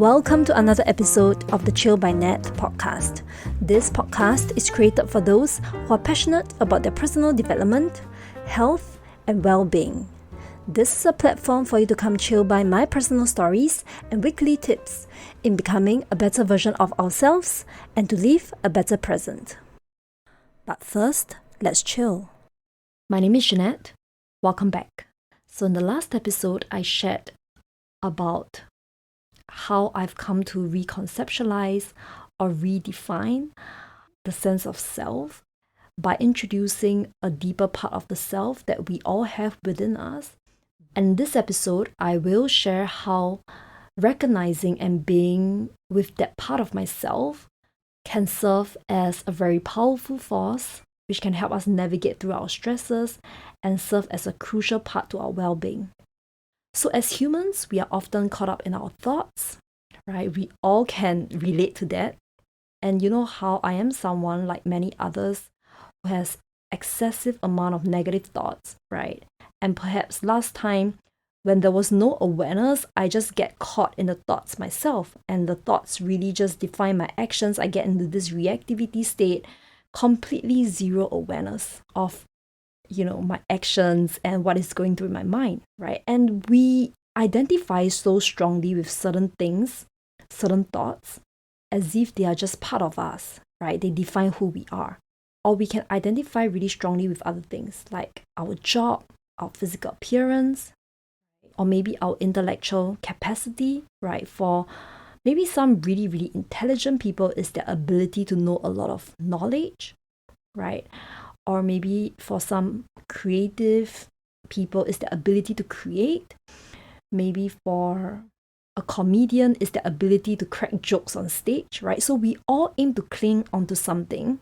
Welcome to another episode of the Chill by Nat podcast. This podcast is created for those who are passionate about their personal development, health, and well-being. This is a platform for you to come chill by my personal stories and weekly tips in becoming a better version of ourselves and to live a better present. But first, let's chill. My name is Jeanette. Welcome back. So in the last episode, I shared about how I've come to reconceptualize or redefine the sense of self by introducing a deeper part of the self that we all have within us. And in this episode, I will share how recognizing and being with that part of myself can serve as a very powerful force which can help us navigate through our stresses and serve as a crucial part to our well-being. So as humans, we are often caught up in our thoughts, right? We all can relate to that. And you know how I am someone like many others who has excessive amount of negative thoughts, right? And perhaps last time when there was no awareness, I just get caught in the thoughts myself. And the thoughts really just define my actions. I get into this reactivity state, completely zero awareness of my actions and what is going through my mind, right? And we identify so strongly with certain things, certain thoughts, as if they are just part of us, right? They define who we are. Or we can identify really strongly with other things like our job, our physical appearance, or maybe our intellectual capacity, right? For maybe some really, really intelligent people is their ability to know a lot of knowledge, right? Or maybe for some creative people, it's the ability to create. Maybe for a comedian, it's the ability to crack jokes on stage, right? So we all aim to cling onto something.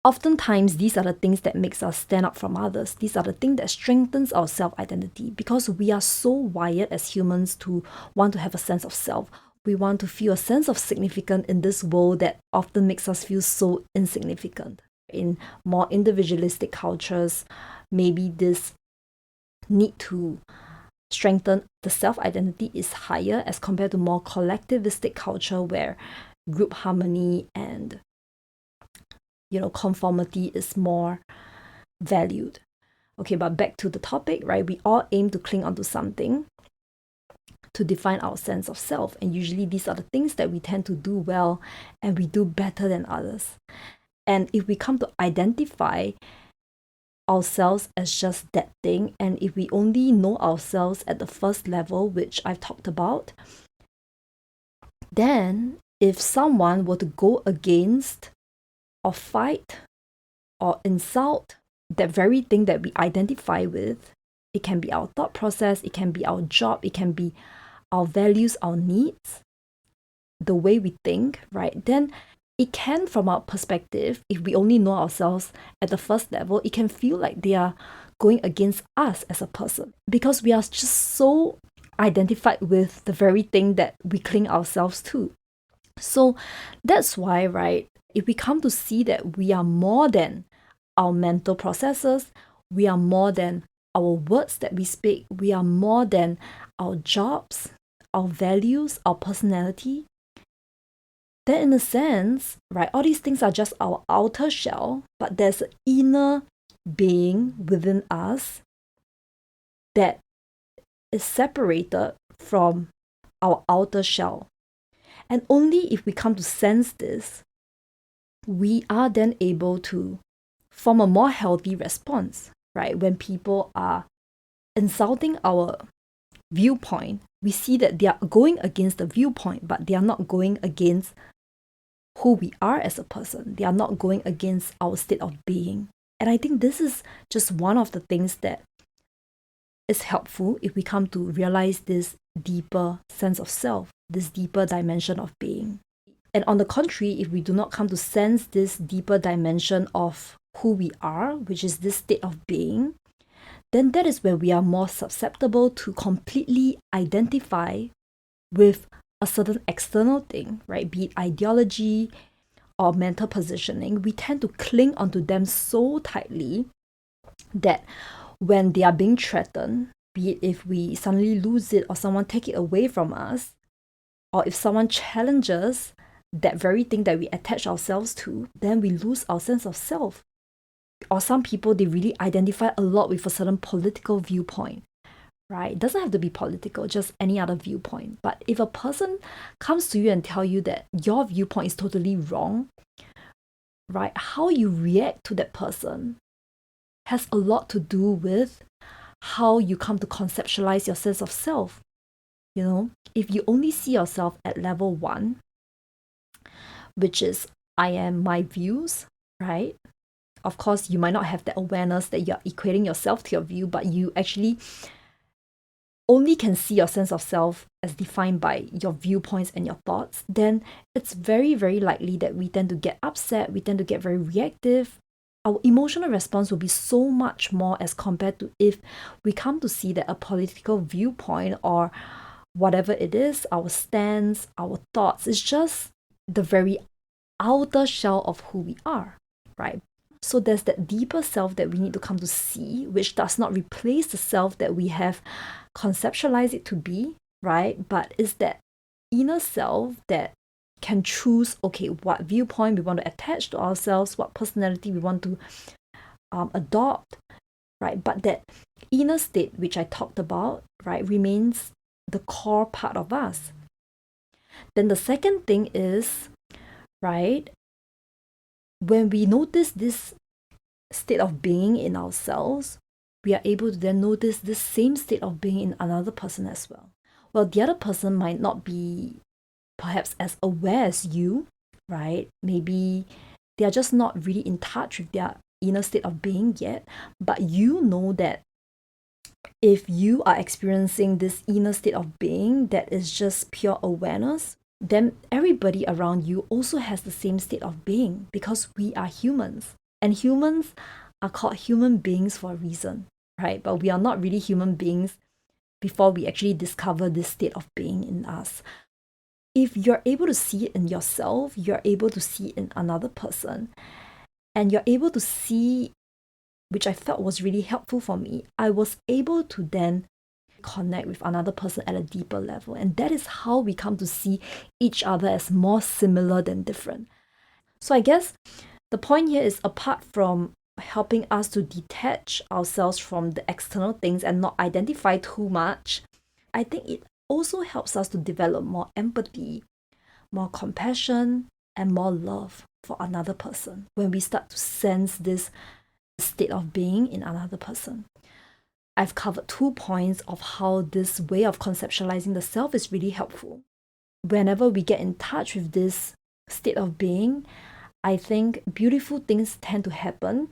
Oftentimes, these are the things that makes us stand out from others. These are the things that strengthens our self-identity because we are so wired as humans to want to have a sense of self. We want to feel a sense of significance in this world that often makes us feel so insignificant. In more individualistic cultures, maybe this need to strengthen the self-identity is higher as compared to more collectivistic culture where group harmony and conformity is more valued. Okay, but back to the topic, right? We all aim to cling onto something to define our sense of self, and usually these are the things that we tend to do well and we do better than others. And if we come to identify ourselves as just that thing, and if we only know ourselves at the first level, which I've talked about, then if someone were to go against or fight or insult that very thing that we identify with, it can be our thought process, it can be our job, it can be our values, our needs, the way we think, right? Then it can, from our perspective, if we only know ourselves at the first level, it can feel like they are going against us as a person because we are just so identified with the very thing that we cling ourselves to. So that's why, right, if we come to see that we are more than our mental processes, we are more than our words that we speak, we are more than our jobs, our values, our personality, then in a sense, right, all these things are just our outer shell, but there's an inner being within us that is separated from our outer shell. And only if we come to sense this, we are then able to form a more healthy response, right? When people are insulting our viewpoint, we see that they are going against the viewpoint, but they are not going against who we are as a person. They are not going against our state of being. And I think this is just one of the things that is helpful if we come to realize this deeper sense of self, this deeper dimension of being. And on the contrary, if we do not come to sense this deeper dimension of who we are, which is this state of being, then that is where we are more susceptible to completely identify with a certain external thing, right? Be it ideology or mental positioning. We tend to cling onto them so tightly that when they are being threatened, be it if we suddenly lose it or someone take it away from us, or if someone challenges that very thing that we attach ourselves to, then we lose our sense of self. Or some people, they really identify a lot with a certain political viewpoint, right? It doesn't have to be political, just any other viewpoint. But if a person comes to you and tell you that your viewpoint is totally wrong, right, how you react to that person has a lot to do with how you come to conceptualize your sense of self. You know, if you only see yourself at level 1, which is I am my views, right? Of course, you might not have that awareness that you're equating yourself to your view, but you actually only can see your sense of self as defined by your viewpoints and your thoughts, then it's very, very likely that we tend to get upset, we tend to get very reactive. Our emotional response will be so much more as compared to if we come to see that a political viewpoint or whatever it is, our stance, our thoughts, is just the very outer shell of who we are, right? So there's that deeper self that we need to come to see, which does not replace the self that we have conceptualized it to be, right? But is that inner self that can choose, okay, what viewpoint we want to attach to ourselves, what personality we want to adopt, right? But that inner state, which I talked about, right, remains the core part of us. Then the second thing is, right, when we notice this state of being in ourselves, we are able to then notice this same state of being in another person as well. Well, the other person might not be perhaps as aware as you, right? Maybe they are just not really in touch with their inner state of being yet, but you know that if you are experiencing this inner state of being that is just pure awareness, then everybody around you also has the same state of being, because we are humans. And humans are called human beings for a reason, right? But we are not really human beings before we actually discover this state of being in us. If you're able to see it in yourself, you're able to see it in another person, and you're able to see, which I felt was really helpful for me, I was able to then connect with another person at a deeper level. And that is how we come to see each other as more similar than different. So I guess the point here is, apart from helping us to detach ourselves from the external things and not identify too much, I think it also helps us to develop more empathy, more compassion, and more love for another person when we start to sense this state of being in another person. I've covered 2 points of how this way of conceptualizing the self is really helpful. Whenever we get in touch with this state of being, I think beautiful things tend to happen.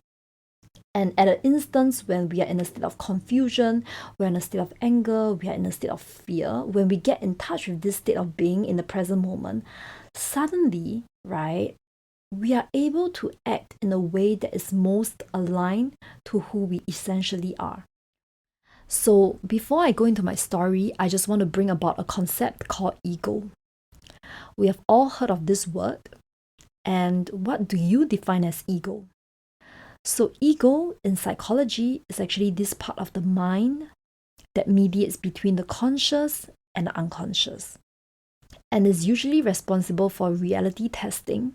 And at an instance when we are in a state of confusion, we're in a state of anger, we are in a state of fear, when we get in touch with this state of being in the present moment, suddenly, right, we are able to act in a way that is most aligned to who we essentially are. So before I go into my story, I just want to bring about a concept called ego. We have all heard of this word. And what do you define as ego? So ego in psychology is actually this part of the mind that mediates between the conscious and the unconscious, and is usually responsible for reality testing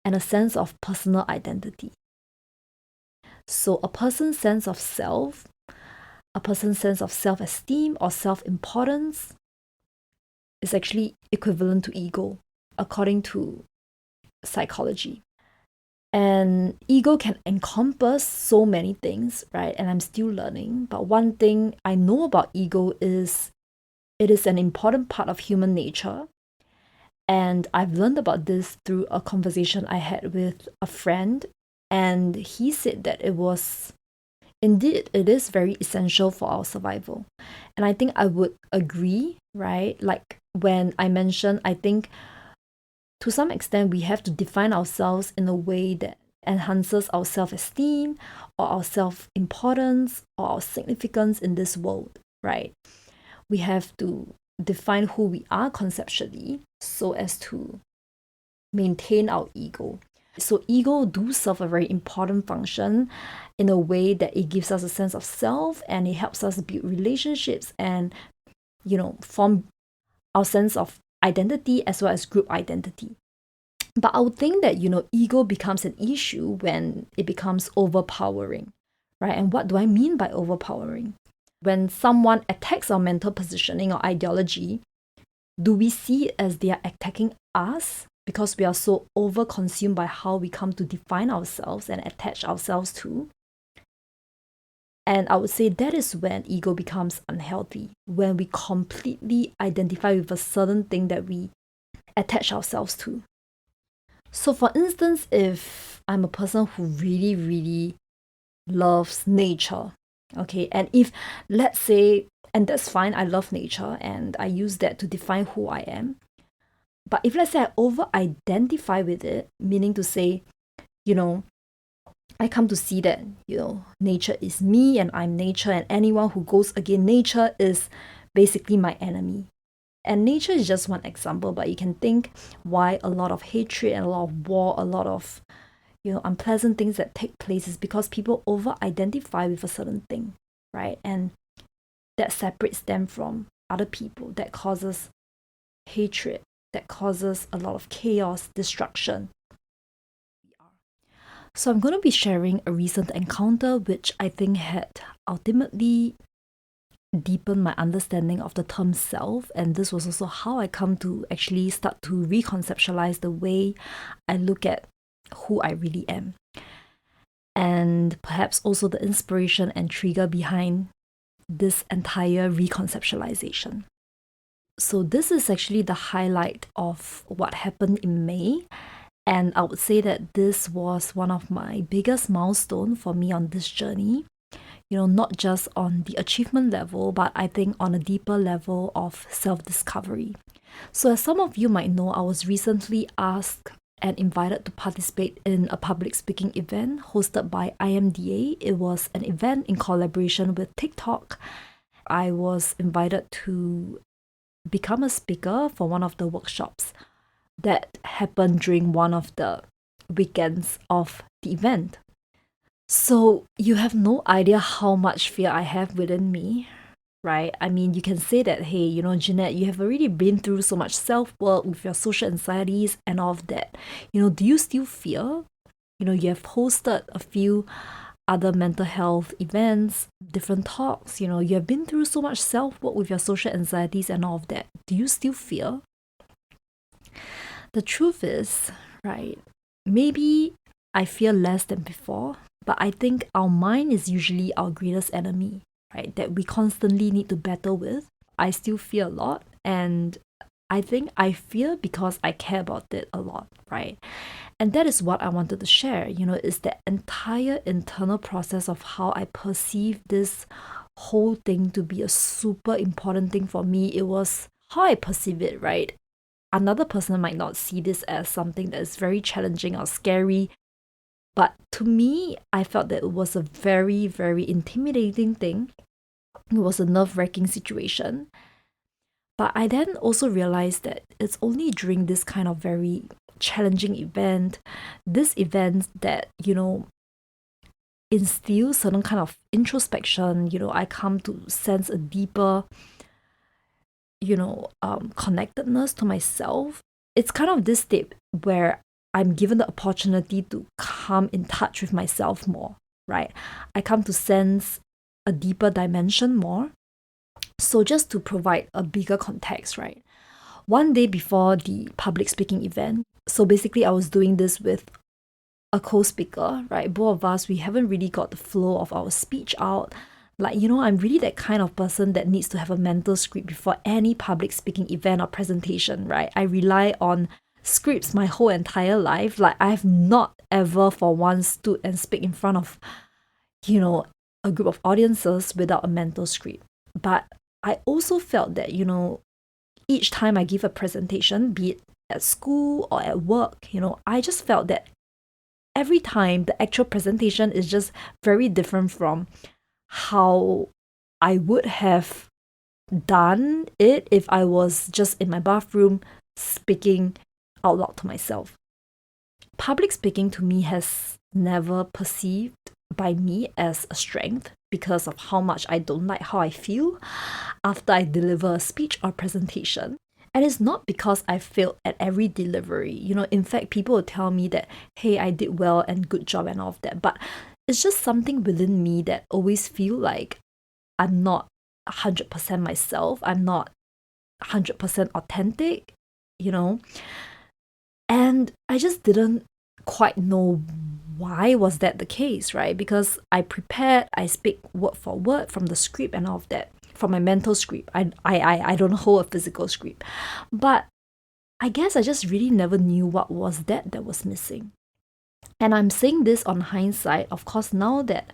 and a sense of personal identity. So a person's sense of self, a person's sense of self-esteem or self-importance is actually equivalent to ego, according to psychology. And ego can encompass so many things, right? And I'm still learning. But one thing I know about ego is it is an important part of human nature. And I've learned about this through a conversation I had with a friend. And he said that it is very essential for our survival. And I think I would agree, right? Like when I mentioned, I think to some extent, we have to define ourselves in a way that enhances our self-esteem or our self-importance or our significance in this world, right? We have to define who we are conceptually so as to maintain our ego. So ego do serve a very important function in a way that it gives us a sense of self, and it helps us build relationships and, form our sense of identity as well as group identity. But I would think that, ego becomes an issue when it becomes overpowering, right? And what do I mean by overpowering? When someone attacks our mental positioning or ideology, do we see it as they are attacking us because we are so over-consumed by how we come to define ourselves and attach ourselves to? And I would say that is when ego becomes unhealthy, when we completely identify with a certain thing that we attach ourselves to. So for instance, if I'm a person who really, really loves nature, okay, and if, let's say, and that's fine, I love nature and I use that to define who I am. But if, let's say, I over-identify with it, meaning to say, I come to see that, nature is me and I'm nature, and anyone who goes against nature is basically my enemy. And nature is just one example, but you can think why a lot of hatred and a lot of war, a lot of, unpleasant things that take place is because people over-identify with a certain thing, right? And that separates them from other people, that causes hatred, that causes a lot of chaos, destruction. So I'm going to be sharing a recent encounter which I think had ultimately deepened my understanding of the term self, and this was also how I come to actually start to reconceptualize the way I look at who I really am, and perhaps also the inspiration and trigger behind this entire reconceptualization. So this is actually the highlight of what happened in May, and I would say that this was one of my biggest milestones for me on this journey. Not just on the achievement level, but I think on a deeper level of self-discovery. So as some of you might know, I was recently asked and invited to participate in a public speaking event hosted by IMDA. It was an event in collaboration with TikTok. I was invited to become a speaker for one of the workshops that happened during one of the weekends of the event. So you have no idea how much fear I have within me, right? I mean, you can say that, hey, Jeanette, you have already been through so much self-work with your social anxieties and all of that. Do you still fear? You have hosted a few other mental health events, different talks, you have been through so much self-work with your social anxieties and all of that. Do you still fear? The truth is, right, maybe I fear less than before, but I think our mind is usually our greatest enemy, right? That we constantly need to battle with. I still fear a lot, and I think I fear because I care about it a lot, right? And that is what I wanted to share, is the entire internal process of how I perceive this whole thing to be a super important thing for me. It was how I perceive it, right? Another person might not see this as something that is very challenging or scary, but to me, I felt that it was a very, very intimidating thing. It was a nerve-wracking situation. But I then also realized that it's only during this kind of very challenging event, this event that, instills certain kind of introspection, I come to sense a deeper, connectedness to myself. It's kind of this state where I'm given the opportunity to come in touch with myself more, right? I come to sense a deeper dimension more. So just to provide a bigger context, right? One day before the public speaking event, so basically I was doing this with a co-speaker, right? Both of us, we haven't really got the flow of our speech out. Like, I'm really that kind of person that needs to have a mental script before any public speaking event or presentation, right? I rely on scripts my whole entire life. Like, I've not ever for once stood and speak in front of, a group of audiences without a mental script. But I also felt that, each time I give a presentation, be it at school or at work, I just felt that every time the actual presentation is just very different from how I would have done it if I was just in my bathroom speaking out loud to myself. Public speaking to me has never perceived by me as a strength because of how much I don't like how I feel after I deliver a speech or presentation. And it's not because I failed at every delivery. In fact, people will tell me that, hey, I did well and good job and all of that. But it's just something within me that always feel like I'm not 100% myself. I'm not 100% authentic, And I just didn't quite know why was that the case, right? Because I prepared, I speak word for word from the script and all of that, from my mental script. I don't hold a physical script. But I guess I just really never knew what was that was missing. And I'm saying this on hindsight, of course, now that,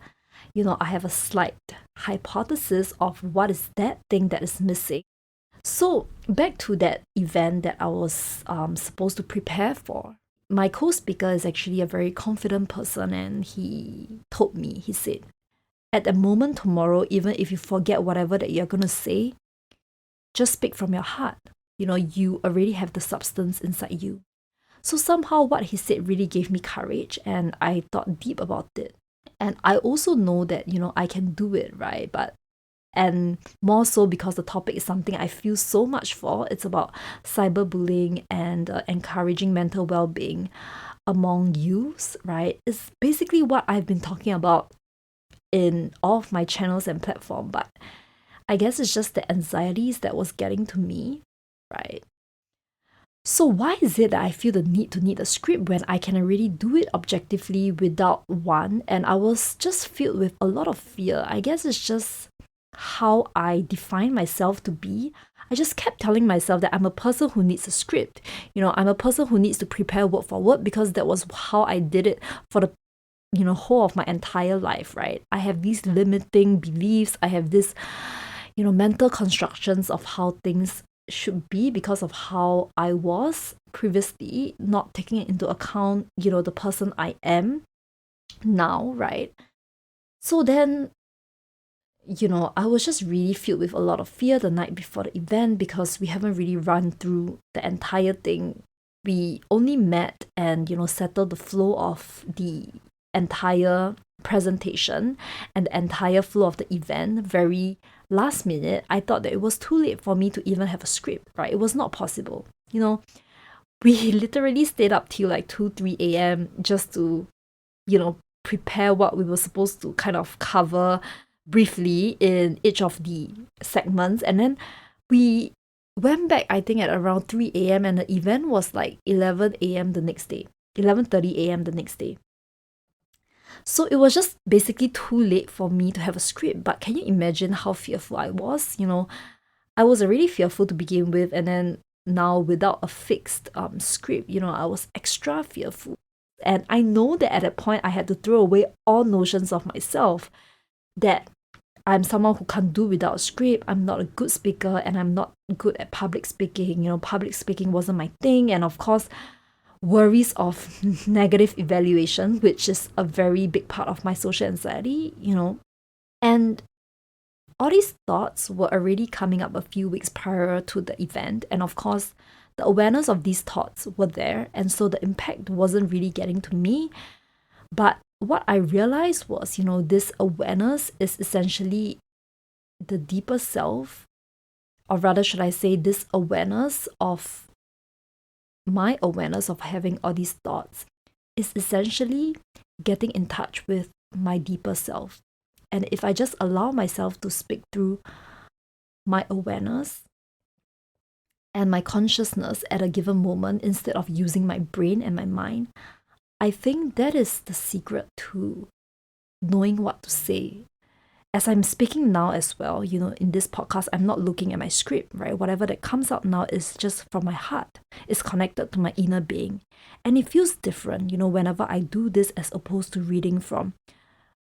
I have a slight hypothesis of what is that thing that is missing. So back to that event that I was supposed to prepare for. My co-speaker is actually a very confident person, and he told me, he said, at the moment tomorrow, even if you forget whatever that you're going to say, just speak from your heart. You already have the substance inside you. So somehow what he said really gave me courage, and I thought deep about it. And I also know that, I can do it, right? And more so because the topic is something I feel so much for. It's about cyberbullying and encouraging mental well-being among youths, right? It's basically what I've been talking about in all of my channels and platform, but I guess it's just the anxieties that was getting to me, right? So why is it that I feel the need to need a script when I can already do it objectively without one? And I was just filled with a lot of fear. I guess it's just how I define myself to be. I just kept telling myself that I'm a person who needs a script. I'm a person who needs to prepare word for word because that was how I did it for the whole of my entire life, right? I have these limiting beliefs. I have this, mental constructions of how things should be because of how I was previously, not taking into account, the person I am now, right? So then, I was just really filled with a lot of fear the night before the event because we haven't really run through the entire thing. We only met and, settled the flow of the entire presentation and the entire flow of the event very last minute. I thought that it was too late for me to even have a script, right? It was not possible. We literally stayed up till like 2-3 a.m. just to, prepare what we were supposed to kind of cover briefly in each of the segments. And then we went back, I think, at around 3 a.m. and the event was like 11 a.m. the next day, 11:30 a.m. the next day. So it was just basically too late for me to have a script. But can you imagine how fearful I was? I was already fearful to begin with, and then now without a fixed script, I was extra fearful. And I know that at that point I had to throw away all notions of myself, that I'm someone who can't do without a script. I'm not a good speaker, and I'm not good at public speaking. Public speaking wasn't my thing. And of course, worries of negative evaluation, which is a very big part of my social anxiety, And all these thoughts were already coming up a few weeks prior to the event. And of course, the awareness of these thoughts were there. And so the impact wasn't really getting to me. But what I realized was, this awareness is essentially the deeper self, or rather, should I say, this awareness of my awareness of having all these thoughts is essentially getting in touch with my deeper self. And if I just allow myself to speak through my awareness and my consciousness at a given moment instead of using my brain and my mind, I think that is the secret to knowing what to say. As I'm speaking now as well, in this podcast, I'm not looking at my script, right? Whatever that comes out now is just from my heart. It's connected to my inner being. And it feels different, whenever I do this as opposed to reading from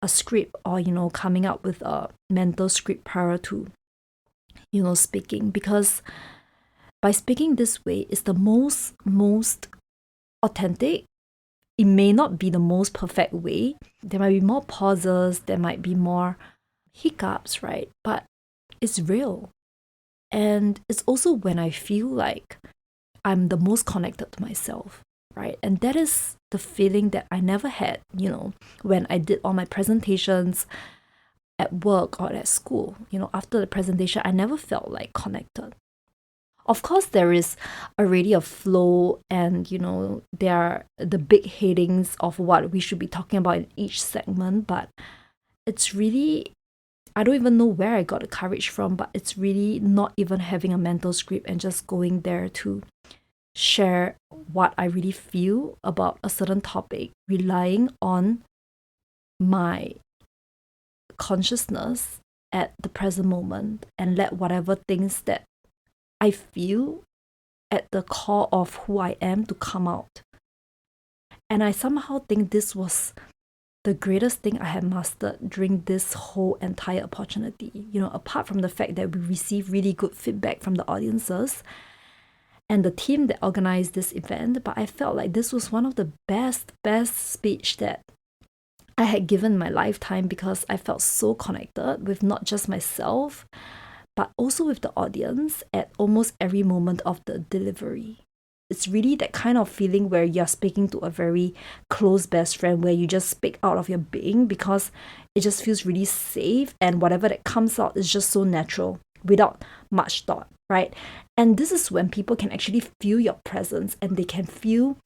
a script or, coming up with a mental script prior to, speaking. Because by speaking this way, it's the most authentic. It may not be the most perfect way. There might be more pauses. There might be more hiccups, right? But it's real. And it's also when I feel like I'm the most connected to myself, right? And that is the feeling that I never had, when I did all my presentations at work or at school. After the presentation, I never felt like connected. Of course, there is already a flow, and there are the big headings of what we should be talking about in each segment, but it's really, I don't even know where I got the courage from, but it's really not even having a mental script and just going there to share what I really feel about a certain topic, relying on my consciousness at the present moment, and let whatever things that I feel at the core of who I am to come out. And I somehow think this was the greatest thing I had mastered during this whole entire opportunity. Apart from the fact that we received really good feedback from the audiences and the team that organized this event, but I felt like this was one of the best speech that I had given my lifetime, because I felt so connected with not just myself, but also with the audience at almost every moment of the delivery. It's really that kind of feeling where you're speaking to a very close best friend, where you just speak out of your being because it just feels really safe, and whatever that comes out is just so natural without much thought, right? And this is when people can actually feel your presence, and they can feel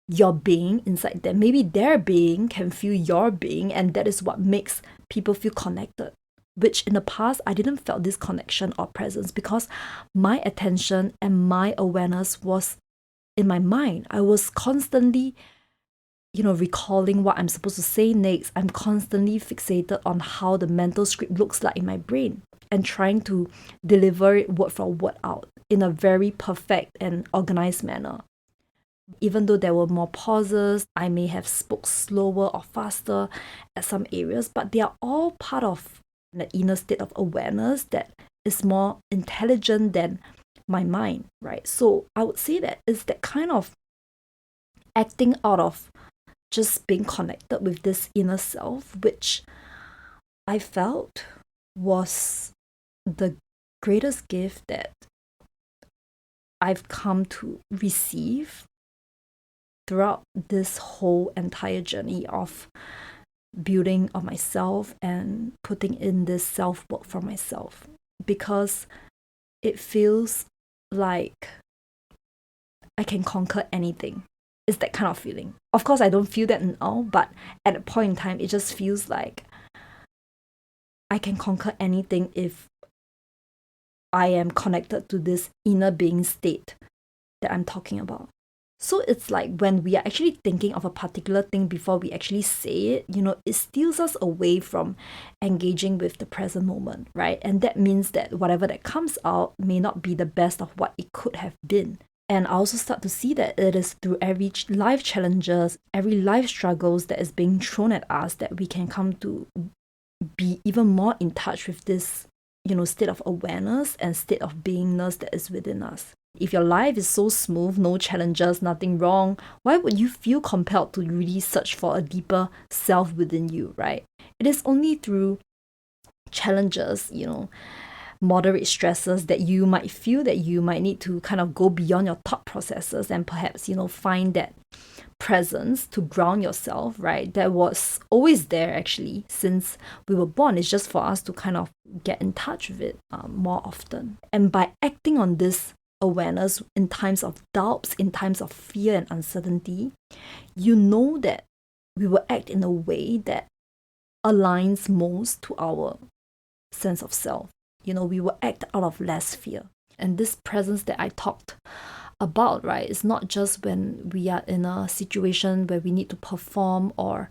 your being inside them. Maybe their being can feel your being, and that is what makes people feel connected. Which in the past, I didn't feel this connection or presence, because my attention and my awareness was in my mind. I was constantly, recalling what I'm supposed to say next. I'm constantly fixated on how the mental script looks like in my brain, and trying to deliver it word for word out in a very perfect and organized manner. Even though there were more pauses, I may have spoke slower or faster at some areas, but they are all part of the inner state of awareness that is more intelligent than my mind, right? So I would say that it's that kind of acting out of just being connected with this inner self, which I felt was the greatest gift that I've come to receive throughout this whole entire journey of building of myself and putting in this self-work for myself, because it feels like I can conquer anything. It's that kind of feeling. Of course, I don't feel that now, but at a point in time, it just feels like I can conquer anything if I am connected to this inner being state that I'm talking about. So it's like when we are actually thinking of a particular thing before we actually say it, it steals us away from engaging with the present moment, right? And that means that whatever that comes out may not be the best of what it could have been. And I also start to see that it is through every life challenges, every life struggles that is being thrown at us, that we can come to be even more in touch with this, state of awareness and state of beingness that is within us. If your life is so smooth, no challenges, nothing wrong, why would you feel compelled to really search for a deeper self within you, right? It is only through challenges, moderate stresses, that you might feel that you might need to kind of go beyond your thought processes and perhaps, find that presence to ground yourself, right? That was always there actually since we were born. It's just for us to kind of get in touch with it more often. And by acting on this awareness in times of doubts, in times of fear and uncertainty, you know that we will act in a way that aligns most to our sense of self. We will act out of less fear. And this presence that I talked about, right, is not just when we are in a situation where we need to perform or,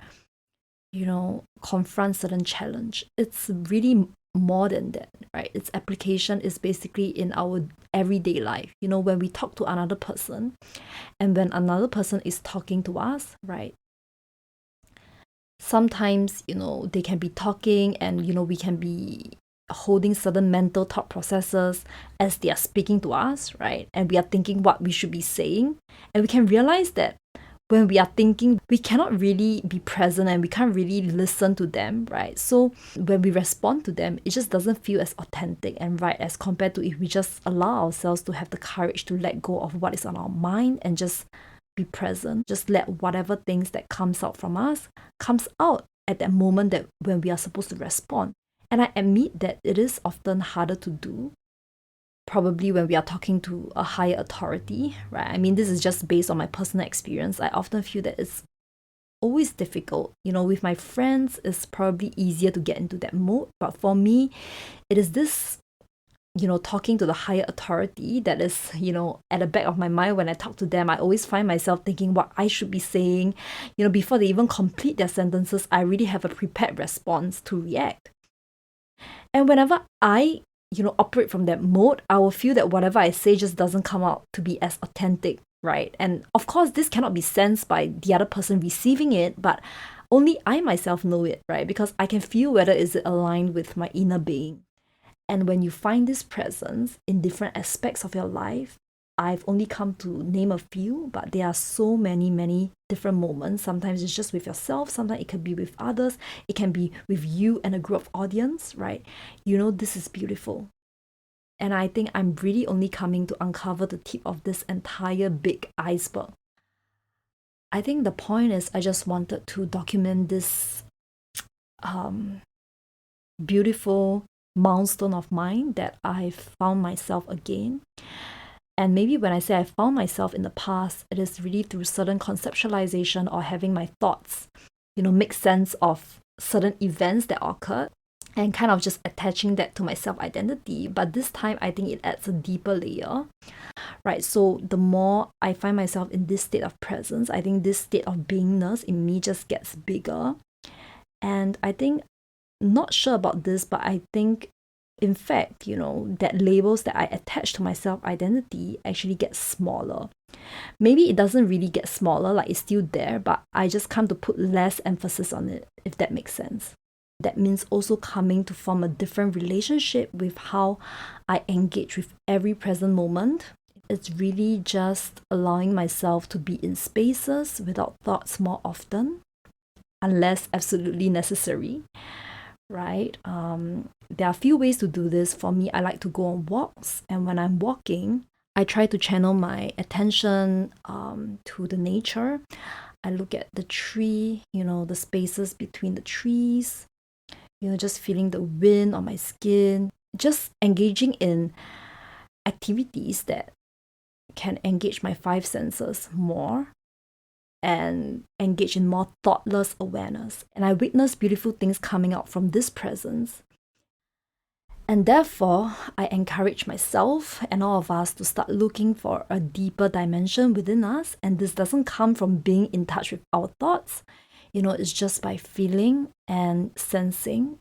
confront certain challenge. It's really more than that, right? Its application is basically in our everyday life. When we talk to another person, and when another person is talking to us, right? Sometimes, they can be talking, and, we can be holding certain mental thought processes as they are speaking to us, right? And we are thinking what we should be saying. And we can realize that when we are thinking, we cannot really be present and we can't really listen to them, right? So when we respond to them, it just doesn't feel as authentic and right as compared to if we just allow ourselves to have the courage to let go of what is on our mind and just be present. Just let whatever things that comes out from us comes out at that moment that when we are supposed to respond. And I admit that it is often harder to do probably when we are talking to a higher authority, right? I mean, this is just based on my personal experience. I often feel that it's always difficult. With my friends, it's probably easier to get into that mode. But for me, it is this, talking to the higher authority that is, at the back of my mind when I talk to them. I always find myself thinking what I should be saying. Before they even complete their sentences, I really have a prepared response to react. And whenever I operate from that mode, I will feel that whatever I say just doesn't come out to be as authentic, right? And of course, this cannot be sensed by the other person receiving it, but only I myself know it, right? Because I can feel whether is it aligned with my inner being. And when you find this presence in different aspects of your life, I've only come to name a few, but there are so many, many different moments. Sometimes it's just with yourself, sometimes it can be with others, it can be with you and a group of audience, right? This is beautiful. And I think I'm really only coming to uncover the tip of this entire big iceberg. I think the point is I just wanted to document this beautiful milestone of mine that I found myself again. And maybe when I say I found myself in the past, it is really through certain conceptualization or having my thoughts, make sense of certain events that occurred and kind of just attaching that to my self-identity. But this time, I think it adds a deeper layer, right? So the more I find myself in this state of presence, I think this state of beingness in me just gets bigger. And I think, not sure about this, but I think in fact, that labels that I attach to my self-identity actually get smaller. Maybe it doesn't really get smaller, like it's still there, but I just come to put less emphasis on it, if that makes sense. That means also coming to form a different relationship with how I engage with every present moment. It's really just allowing myself to be in spaces without thoughts more often, unless absolutely necessary. Right? There are a few ways to do this. For me, I like to go on walks, and when I'm walking, I try to channel my attention to the nature. I look at the tree, the spaces between the trees, just feeling the wind on my skin, just engaging in activities that can engage my five senses more and engage in more thoughtless awareness. And I witness beautiful things coming out from this presence. And therefore, I encourage myself and all of us to start looking for a deeper dimension within us. And this doesn't come from being in touch with our thoughts. It's just by feeling and sensing,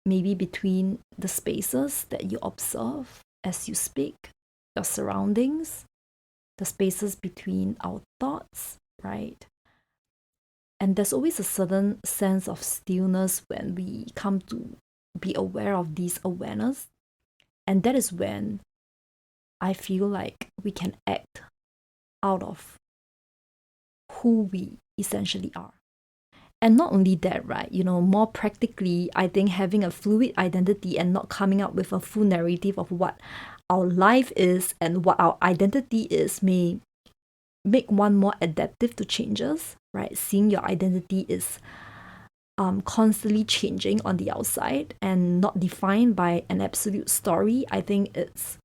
maybe between the spaces that you observe as you speak, your surroundings, the spaces between our thoughts, right? And there's always a certain sense of stillness when we come to be aware of these awareness. And that is when I feel like we can act out of who we essentially are. And not only that, right, more practically, I think having a fluid identity and not coming up with a full narrative of what our life is and what our identity is may make one more adaptive to changes, right? Seeing your identity is constantly changing on the outside and not defined by an absolute story. I think it's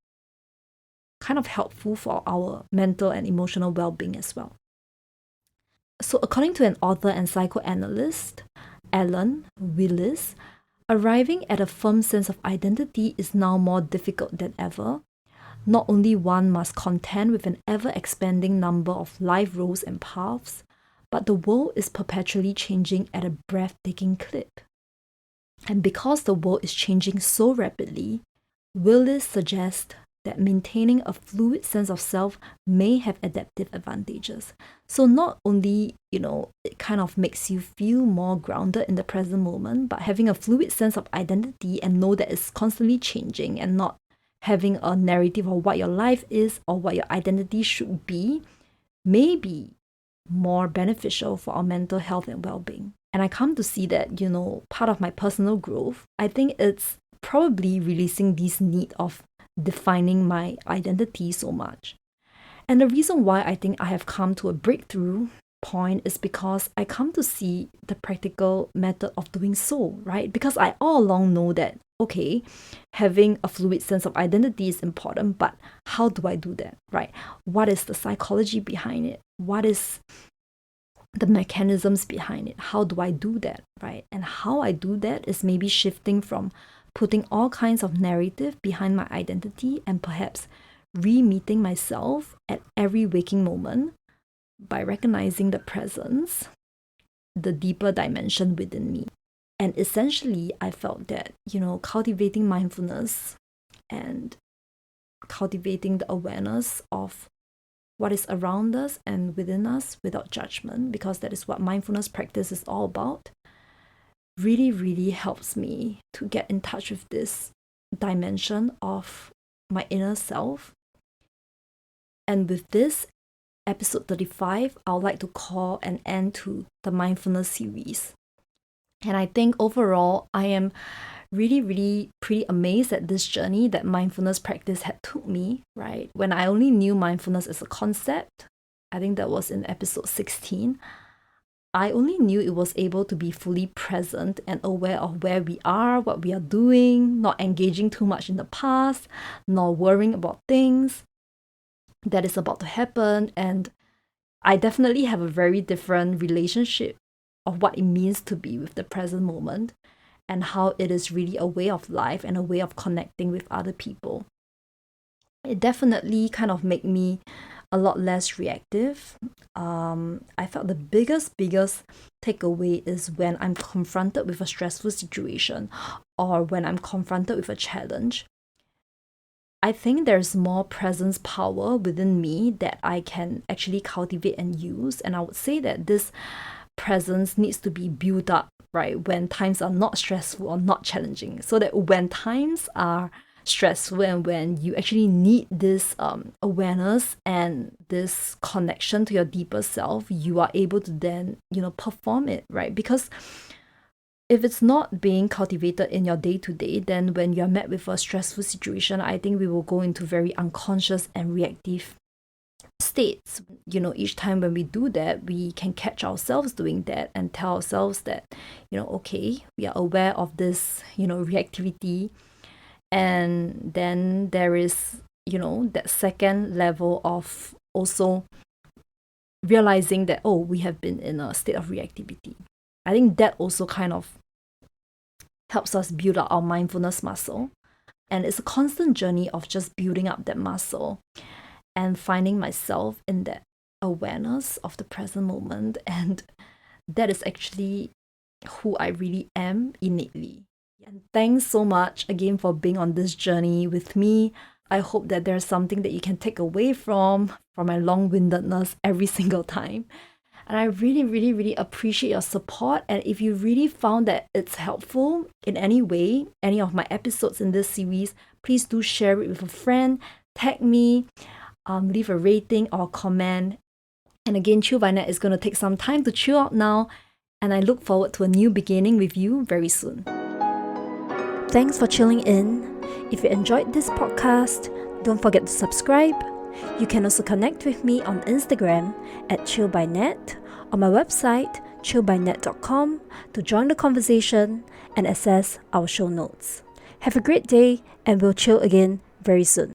kind of helpful for our mental and emotional well-being as well. So according to an author and psychoanalyst, Allen Wheelis, arriving at a firm sense of identity is now more difficult than ever. Not only one must contend with an ever-expanding number of life roles and paths, but the world is perpetually changing at a breathtaking clip. And because the world is changing so rapidly, Wheelis suggests that maintaining a fluid sense of self may have adaptive advantages. So not only, it kind of makes you feel more grounded in the present moment, but having a fluid sense of identity and know that it's constantly changing and not having a narrative of what your life is or what your identity should be may be more beneficial for our mental health and well-being. And I come to see that, part of my personal growth, I think it's probably releasing this need of defining my identity so much. And the reason why I think I have come to a breakthrough point is because I come to see the practical method of doing so, right? Because I all along know that okay, having a fluid sense of identity is important, but how do I do that, right? What is the psychology behind it? What is the mechanisms behind it? How do I do that, right? And how I do that is maybe shifting from putting all kinds of narrative behind my identity and perhaps re-meeting myself at every waking moment by recognizing the presence, the deeper dimension within me. And essentially, I felt that, cultivating mindfulness and cultivating the awareness of what is around us and within us without judgment, because that is what mindfulness practice is all about, really, really helps me to get in touch with this dimension of my inner self. And with this, episode 35, I would like to call an end to the mindfulness series. And I think overall, I am really, really pretty amazed at this journey that mindfulness practice had took me, right? When I only knew mindfulness as a concept, I think that was in episode 16, I only knew it was able to be fully present and aware of where we are, what we are doing, not engaging too much in the past, nor worrying about things that is about to happen. And I definitely have a very different relationship of what it means to be with the present moment and how it is really a way of life and a way of connecting with other people. It definitely kind of made me a lot less reactive. I felt the biggest takeaway is when I'm confronted with a stressful situation or when I'm confronted with a challenge. I think there's more presence power within me that I can actually cultivate and use. And I would say that this presence needs to be built up, right, when times are not stressful or not challenging, so that when times are stressful and when you actually need this awareness and this connection to your deeper self, you are able to then, perform it, right? Because if it's not being cultivated in your day-to-day, then when you're met with a stressful situation, I think we will go into very unconscious and reactive states. Each time when we do that, we can catch ourselves doing that and tell ourselves that, okay, we are aware of this, reactivity. And then there is, that second level of also realizing that, oh, we have been in a state of reactivity. I think that also kind of helps us build up our mindfulness muscle. And it's a constant journey of just building up that muscle and finding myself in that awareness of the present moment. And that is actually who I really am innately. And thanks so much again for being on this journey with me. I hope that there's something that you can take away from my long-windedness every single time. And I really, really, really appreciate your support. And if you really found that it's helpful in any way, any of my episodes in this series, please do share it with a friend, tag me, leave a rating or comment. And again, Chill by Net is going to take some time to chill out now. And I look forward to a new beginning with you very soon. Thanks for chilling in. If you enjoyed this podcast, don't forget to subscribe. You can also connect with me on Instagram at chillbynet, on my website chillbynet.com to join the conversation and access our show notes. Have a great day, and we'll chill again very soon.